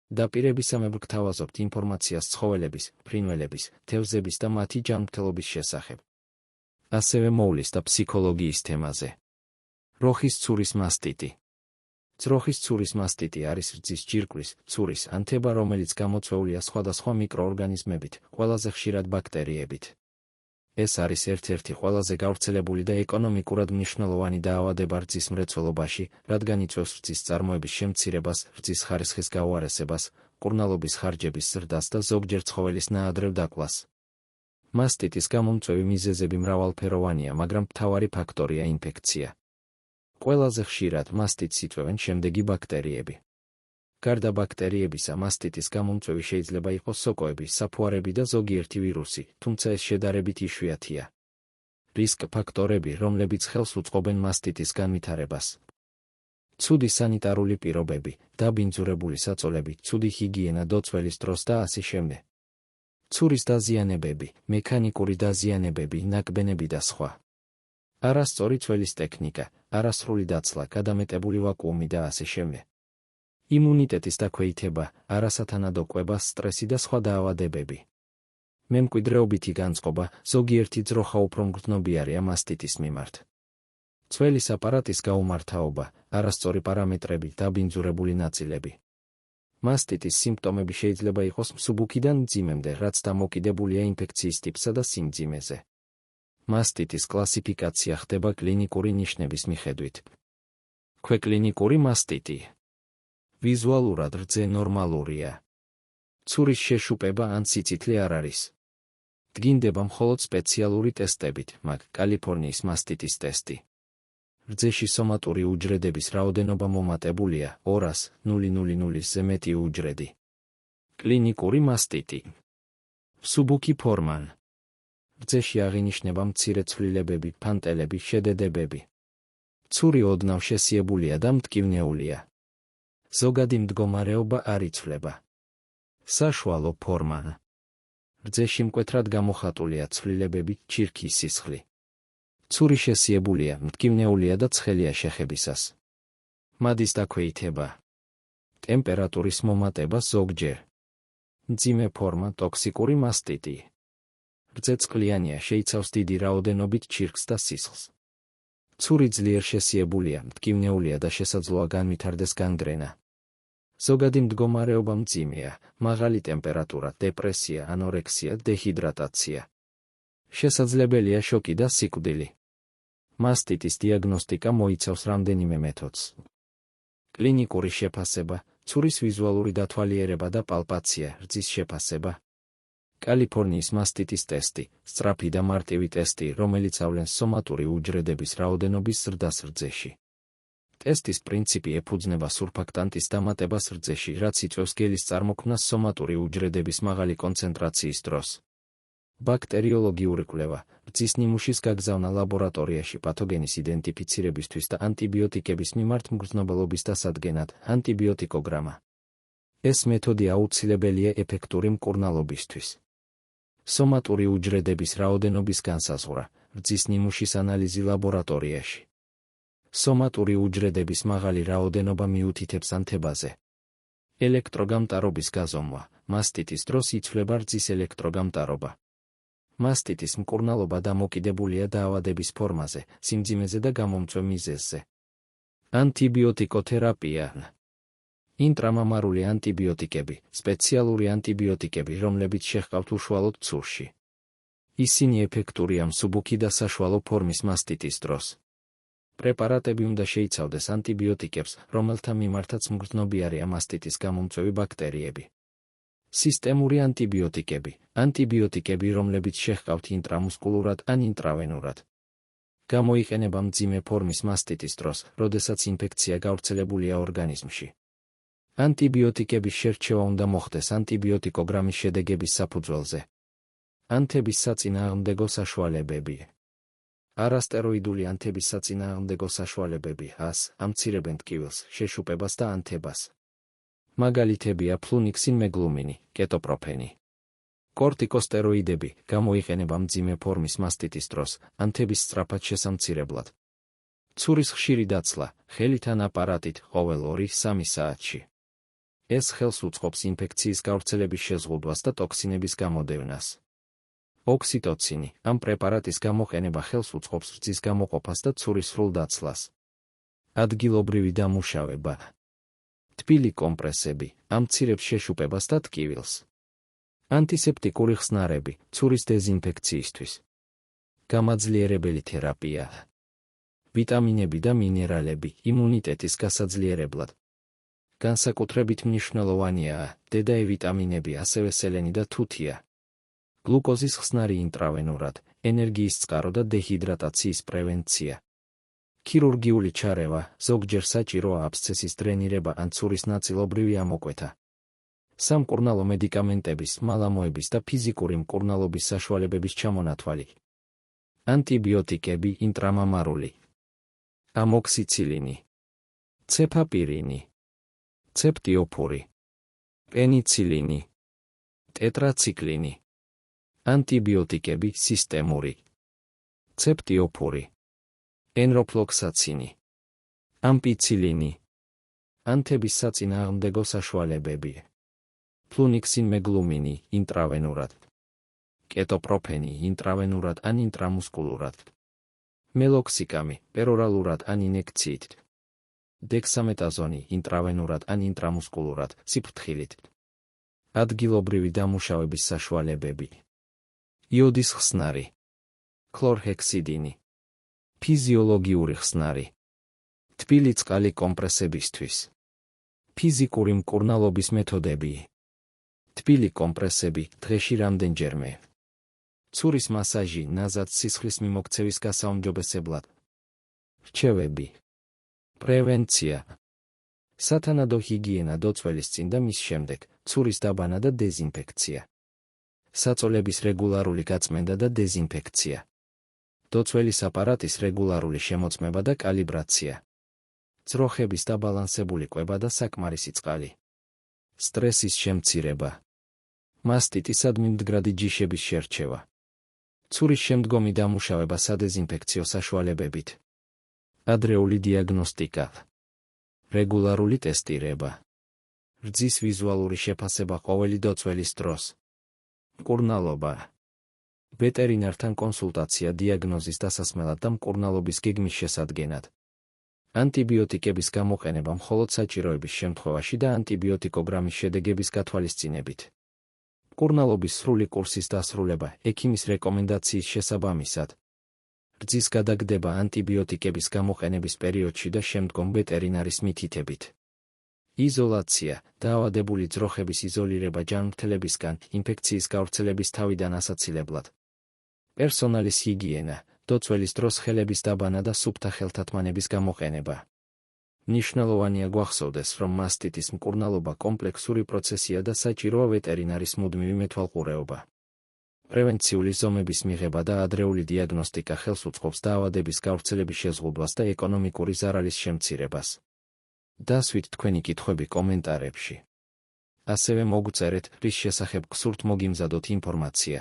დაპირებისამებრ გთავაზობთ ინფორმაციას ცხოველების, ფრინველების, თევზების და მათი ჯანმრთელობის შესახებ. ასევე მოვლისდა ფსიქოლოგიის თემაზე. როხის ცურის მასტიტი. ძროხის ცურის მასტიტი არის რძის ჯირკვლის, ცურის ან თება, რომელიც გამოწვეულია სხვადასხვა მიკროორგანიზმებით, ყველაზე ხშირად ბაქტერიებით. ეს არის ერთ-ერთი ყველაზე გავრცელებული და ეკონომიკურად მნიშვნელოვანი დაავადება რძის მრეწველობაში, რადგან იწვევს რძის წარმოების შემცირებას, რძის ხარისხის გაუარესებას, მკურნალობის ხარჯების ზრდას და ზოგჯერ ცხოველის ნაადრევ დაკვлас. მასტიტის გამომწვევი მიზეზები მრავალფეროვანია, მაგრამ მთავარი ფაქტორია ინფექცია. ყველაზე ხშირად მასტიტს იწვევენ შემდეგი ბაქტერიები. გარდა ბაქტერიებისა, მასტიტის გამომწვევი შეიძლება იყოს სოკოები, საფუარები და ზოგიერთი ვირუსი, თუმცა ეს შედარებით იშვიათია. რისკ ფაქტორები, რომლებიც ხელს უწყობენ მასტიტის განვითარებას. ცუდი სანიტარული პირობები, დაბინძურებული საწოლები, ცუდი ჰიგიენა დოცველის დროს და ასე შემდეგ. ცურის დაზიანებები, მექანიკური დაზიანებები, ნაკბენები და სხვა. არასწორი ცველის ტექნიკა, არასრული დაცლა, გადამეტებული ვაკუუმი და ასე შემდეგ. იმუნიტეტის დაქვეითება, არასათანადო კვება, სტრესი და სხვა დაავადებები. მემკვიდრეობითი განწყობა, ზოგიერთი ძროხა უფრო მგრძნობიარეა მასტიტის მიმართ. ცველის აპარატის გაუმართავობა, არასწორი პარამეტრები, დაბინძურებული ნაწილები. მასტიტის სიმპტომები შეიძლება იყოს მსუბუქიდან მძიმემდე, რაც დამოკიდებულია ინფექციის ტიპსა და სიმძიმეზე. მასტიტის კლასიფიკაცია ხდება კლინიკური ნიშნების მიხედვით. ქვეკლინიკური მასტიტი. ვიზუალურად რძე ნორმალურია. ცურის შეშუპება ან სიცითლე არ არის. დგინდება მხოლოდ სპეციალური ტესტებით, მაგ კალიფორნიის მასტიტის ტესტი. რძეში სომატური უჯრედების რაოდენობა მომატებულია 200,000-ზე მეტი უჯრედი. კლინიკური მასტიტი. მსუბუქი ფორმა. რძეში აღინიშნება მცირე ცვლილებები, ფანტელები, შედედებები. ცური ოდნავ შესიებულია და მტკივნეულია. ზოგადი მდგომარეობა არ იცვლება. საშუალო ფორმა. რძეში მკვეთრად გამოხატულია ცვლილებები, ჩირქის სისხლი. ცური შესიებულია, მტკივნეულია და ცხელია შეხებისას. მადის დაქვეითება. ტემპერატურის მომატება ზოგჯერ. მძიმე ფორმა, ტოქსიკური მასტიტი. რძე წყლიანია, შეიცავს დიდი რაოდენობით ჩირქს და სისხლს. ცური ძლიერ შესიებულია, მტკივნეულია და შესაძლოა განვითარდეს განგრენა. ზოგადი მდგომარეობა მძიმეა, მაღალი ტემპერატურა, დეპრესია, ანორექსია, დეჰიდრატაცია. შესაძლებელია შოკი და სიკვდილი. მასტიტის დიაგნოსტიკა მოიცავს რამდენიმე მეთოდს. კლინიკური შეფასება, ცურის ვიზუალური დათვალიერება და პალპაცია, რძის შეფასება. კალიფორნიის მასტიტის ტესტი, სწრაფი და მარტივი ტესტი, რომელიც ავლენს სომატური უჯრედების რაოდენობის ზრდას რძეში. ტესტის პრინციპი ეფუძნება სურფაქტანტის დამატებას რძეში, რაც იწვევს გელის წარმოქმნას სომატური უჯრედების მაღალი კონცენტრაციის დროს. ბაქტერიოლოგიური კვლევა, რძის ნიმუშის გაგზავნა ლაბორატორიაში პათოგენის იდენტიფიცირებისთვის და ანტიბიოტიკების მიმართ მგრძნობელობის დასადგენად, ანტიბიოტიკოგრამა. ეს მეთოდი აუცილებელია ეფექტური მკურნალობისთვის. სომატური უჯრედების რაოდენობის განსაზღვრა, რძის ნიმუშის ანალიზი ლაბორატორიაში. სომატური უჯრედების მაღალი რაოდენობა მიუთითებს ანთებაზე. ელექტროგამტარობის გაზომვა, მასტიტის დროს იცვლება რძის ელექტროგამტარობა. მასტიტის მკურნალობა დამოკიდებულია დაავადების ფორმაზე, სიმძიმეზე და გამომწვევ მიზეზზე. ანტიბიოტიკოთერაპია. ინტრამამარული ანტიბიოტიკები, სპეციალური ანტიბიოტიკები, რომლებიც შეჰყავთ უშუალოდ ცურში. ისინი ეფექტურია მსუბუქი და საშუალო ფორმის მასტიტის დროს. პრეპარატები უნდა შეიცავდეს ანტიბიოტიკებს, რომელთა მიმართაც მგრძნობიარეა მასტიტის გამომწვევი ბაქტერიები. სისტემური ანტიბიოტიკები, ანტიბიოტიკები, რომლებიც შეჰყავთ ინტრამუსკულურად ან ინტრავენურად. გამოიყენება მძიმე ფორმის მასტიტის დროს, როდესაც ინფექცია გავრცელებულია ორგანიზმში. ანტიბიოტიკების შერჩევა უნდა მოხდეს ანტიბიოტიკოგრამის შედეგების საფუძველზე. ანთების საწინააღმდეგო საშუალებები. არასტეროიდული ანთების საწინააღმდეგო საშუალებები ამცირებენ ტკივილს, შეშუპებას და ანთებას. მაგალითებია ფლუნიქსინმეგლუმინი, კეტოპროფენი. კორტიკოსტეროიდები გამოიყენება მძიმე ფორმის მასტიტის დროს, ანთების სწრაფად შესამცირებლად. ცურის ხშირი დაცლა, ხელით ან აპარატით, ყოველ 2-3 საათში. ეს ხელს უწყობს ინფექციის გავრცელების შეზღუდვას და ტოქსინების გამოდევნას. ოქსიტოცინი, ამ პრეპარატის გამოყენება ხელს უწყობს რძის გამოყოფას და ცურის სრულ დაცლას. ადგილობრივი დამუშავება. თბილი კომპრესები, ამცირებს შეშუპებას და ტკივილს. ანტისეპტიკური ხსნარები, ცურის დეზინფექციისთვის. გამაძლიერებელი თერაპია. ვიტამინები და მინერალები, იმუნიტეტის გასაძლიერებლად. განსაკუთრებით მნიშვნელოვანია D და E ვიტამინები, ასევე სელენი და თუთია. გლუკოზის ხსნარი ინტრავენურად, ენერგიის წყარო და დეჰიდრატაციის პრევენცია. ქირურგიული ჩარევა, ზოგჯერ საჭიროა აბსცესის დრენირება ან ცურის ნაწილობრივი ამოკვეთა. სამკურნალო მედიკამენტების, მალამოების და ფიზიკური მკურნალობის საშუალებების ჩამონათვალი. ანტიბიოტიკები, ინტრამამარული. ამოქსიცილინი. ცეფაპირინი. ცეპტიოფური. პენიცილინი. ტეტრაციკლინი. ანტიბიოტიკები, სისტემური. ცეპტიოფური. ენროფლოქსაცინი. ამპიცილინი. ანთების საწინააღმდეგო საშუალებები. ფლუნიქსინმეგლუმინი, ინტრავენურად. კეტოპროფენი, ინტრავენურად ან ინტრამუსკულურად. მელოქსიკამი, პერორალურად ან ინექციით. დექსამეტაზონი, ინტრავენურად ან ინტრამუსკულურად, სიფრთხილით. ადგილობრივი დამუშავების საშუალებები. იოდის ხსნარი. ქლორჰექსიდინი. ფიზიოლოგიური ხსნარი. თბილი წყალი კომპრესებისთვის. ფიზიკური მკურნალობის მეთოდები. თბილი კომპრესები, დღეში რამდენჯერმე. ცურის მასაჟი, ნაზად სისხლის მიმოქცევის გასაუმჯობესებლად. რჩევები. პრევენცია. სათანადო ჰიგიენა დოცველის წინ და მის შემდეგ, ცურის დაბანა და დეზინფექცია. საწოლების რეგულარული გაწმენდა და დეზინფექცია. დოცველის აპარატის რეგულარული შემოწმება და კალიბრაცია. ძროხების დაბალანსებული კვება და საკმარისი წყალი. სტრესის შემცირება. მასტიტისადმი მდგრადი ჯიშების შერჩევა. ცურის შემდგომი დამუშავება სადეზინფექციო საშუალებებით. ადრეული დიაგნოსტიკა. რეგულარული ტესტირება. რძის ვიზუალური შეფასება ყოველი დოცველის დროს. მკურნალობა. ვეტერინართან კონსულტაცია დიაგნოზის დასასმელად და მკურნალობის გეგმის შესადგენად. ანტიბიოტიკების გამოყენება მხოლოდ საჭიროების შემთხვევაში და ანტიბიოტიკოგრამის შედეგების გათვალისწინებით. მკურნალობის სრული კურსის დასრულება, ექიმის რეკომენდაციის შესაბამისად. რძის გადაგდება ანტიბიოტიკების გამოყენების პერიოდში და შემდგომ ვეტერინარის მითითებით. იზოლაცია, დაავადებული ძროხების იზოლირება ჯანმრთელებისგან, ინფექციის გავრცელების თავიდან ასაცილებლად. პერსონალის ჰიგიენა, დოცველის დროს ხელების დაბანა და სუფთა ხელთათმანების გამოყენება. მნიშვნელოვანია გვახსოვდეს, რომ მასტიტის მკურნალობა კომპლექსური პროცესია და საჭიროა ვეტერინარის მუდმივი მეთვალყურეობა. პრევენციული ზომების მიღება და ადრეული დიაგნოსტიკა ხელს უწყობს დაავადების გავრცელების შეზღუდვას და ეკონომიკური ზარალის შემცირებას. დასვით თქვენი კითხვები კომენტარებში. ასევე მოგწერეთ, რის შესახებ გსურთ მოგიმზადოთ ინფორმაცია.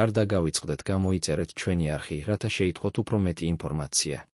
არ დაგავიწყდეთ, გამოიწერეთ ჩვენი არხი, რათა შეიტყოთ უფრო მეტი ინფორმაცია.